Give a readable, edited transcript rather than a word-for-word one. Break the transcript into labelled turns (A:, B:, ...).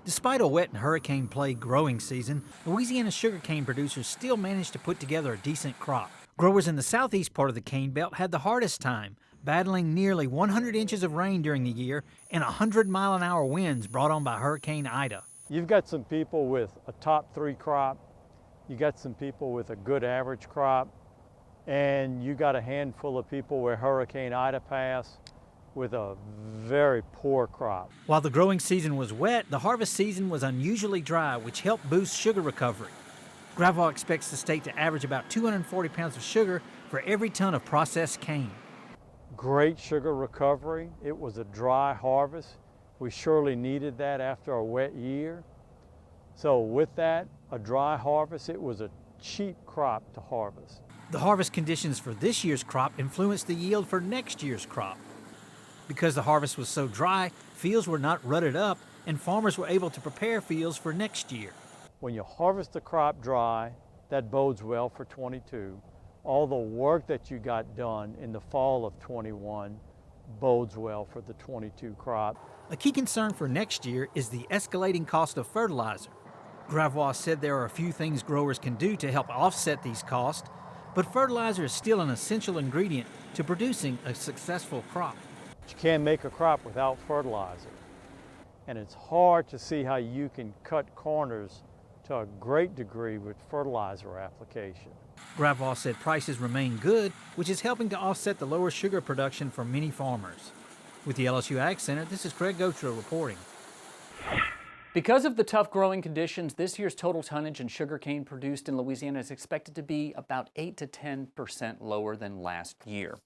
A: Despite a wet and hurricane-plagued growing season, Louisiana sugarcane producers still managed to put together a decent crop. Growers in the southeast part of the cane belt had the hardest time, battling nearly 100 inches of rain during the year and 100-mile-an-hour winds brought on by Hurricane Ida.
B: You've got some people with a top 3 crop, you got some people with a good average crop, and you got a handful of people where Hurricane Ida passed with a very poor crop.
A: While the growing season was wet, the harvest season was unusually dry, which helped boost sugar recovery. Gautreaux expects the state to average about 240 pounds of sugar for every ton of processed cane.
B: Great sugar recovery. It was a dry harvest. We surely needed that after a wet year. So with that, a dry harvest, it was a cheap crop to harvest.
A: The harvest conditions for this year's crop influenced the yield for next year's crop. Because the harvest was so dry, fields were not rutted up and farmers were able to prepare fields for next year.
B: When you harvest the crop dry, that bodes well for 22. All the work that you got done in the fall of 21 bodes well for the 22 crop.
A: A key concern for next year is the escalating cost of fertilizer. Gautreaux said there are a few things growers can do to help offset these costs, but fertilizer is still an essential ingredient to producing a successful crop.
B: You can't make a crop without fertilizer. And it's hard to see how you can cut corners to a great degree with fertilizer application.
A: Gautreaux said prices remain good, which is helping to offset the lower sugar production for many farmers. With the LSU Ag Center, this is Craig Gautreaux reporting.
C: Because of the tough growing conditions, this year's total tonnage in sugarcane produced in Louisiana is expected to be about 8 to 10% lower than last year.